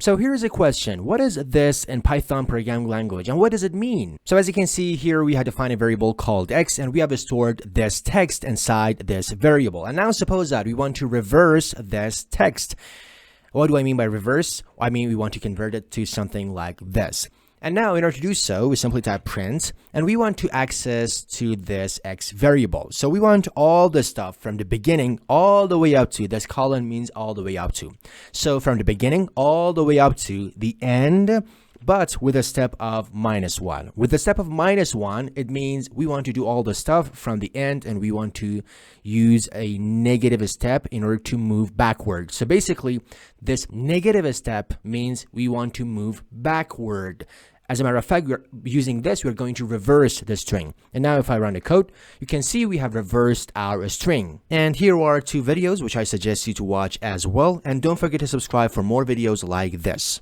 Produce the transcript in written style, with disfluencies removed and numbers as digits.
So here's a question. What is this in Python programming language and what does it mean? So as you can see here, we had defined a variable called x and we have stored this text inside this variable. And now suppose that we want to reverse this text. What do I mean by reverse? I mean, we want to convert it to something like this. And now in order to do so, we simply type print and we want to access to this x variable. So we want all the stuff from the beginning all the way up to, this colon means all the way up to. So from the beginning all the way up to the end, but with a step of -1. With the step of -1, it means we want to do all the stuff from the end and we want to use a negative step in order to move backward. So basically, this negative step means we want to move backward. As a matter of fact, we're using this, we're going to reverse the string. And now if I run the code, you can see we have reversed our string. And here are 2 videos which I suggest you to watch as well. And don't forget to subscribe for more videos like this.